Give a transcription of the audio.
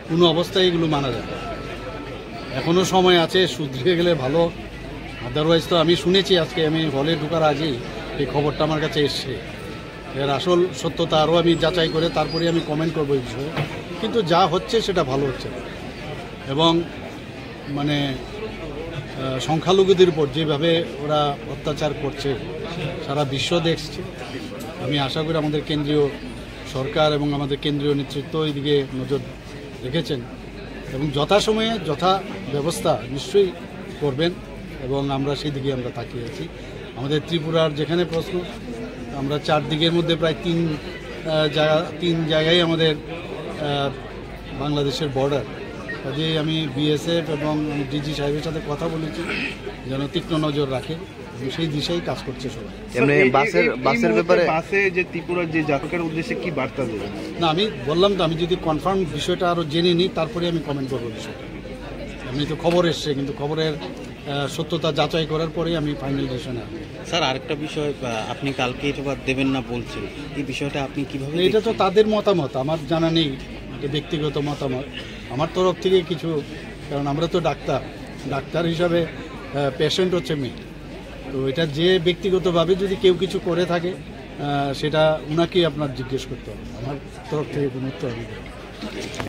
কোনো অবস্থায় এগুলো মানা যাবে না। এখনও সময় আছে, শুধরে গেলে ভালো। আদারওয়াইজ তো আমি শুনেছি, আজকে আমি হলে ঢোকার আগেই এই খবরটা আমার কাছে এসছে। এর আসল সত্যতা আরও আমি যাচাই করে তারপরে আমি কমেন্ট করবো এই বিষয়ে। কিন্তু যা হচ্ছে সেটা ভালো হচ্ছে না। এবং মানে সংখ্যালঘুদের উপর যেভাবে ওরা অত্যাচার করছে সারা বিশ্ব দেখছে। আমি আশা করি আমাদের কেন্দ্রীয় সরকার এবং আমাদের কেন্দ্রীয় নেতৃত্ব এইদিকে নজর রেখেছেন এবং যথাসময়ে যথা ব্যবস্থা নিশ্চয়ই করবেন এবং আমরা সেই দিকে আমরা তাকিয়ে আছি। আমাদের ত্রিপুরার যেখানে প্রশ্ন, আমরা 4 দিকের মধ্যে প্রায় 3 জায়গায় আমাদের বাংলাদেশের বর্ডার। কাজেই আমি বিএসএফ এবং ডিজি সাহেবের সাথে কথা বলেছি যেন তীক্ষ্ণ নজর রাখে এবং সেই দিশেই কাজ করছে সবাই। বাসের ব্যাপারে বাসে যে ত্রিপুরার যে যাত্রীর উদ্দেশ্যে কি বার্তা দেবেন? না, আমি বললাম তো, আমি যদি কনফার্ম বিষয়টা আরও জেনে নিই তারপরে আমি কমেন্ট করবো বিষয়টা। এমনি তো খবর এসছে, কিন্তু খবরের সত্যতা যাচাই করার পরেই আমি ফাইনাল ডিসিশনে আসবো। স্যার, আরেকটা বিষয়, আপনি কালকে এটা দেবেন না বলছেন, এই বিষয়টা আপনি কিভাবে? এটা তো তাদের মতামত, আমার জানা নেই, এটা ব্যক্তিগত মতামত। আমার তরফ থেকে কিছু, কারণ আমরা তো ডাক্তার হিসাবে পেশেন্ট হচ্ছে মেয়ে, তো এটা যে ব্যক্তিগতভাবে যদি কেউ কিছু করে থাকে সেটা ওনাকেই আপনার জিজ্ঞেস করতে হবে। আমার তরফ থেকে কোনো উত্তর আমি দেব।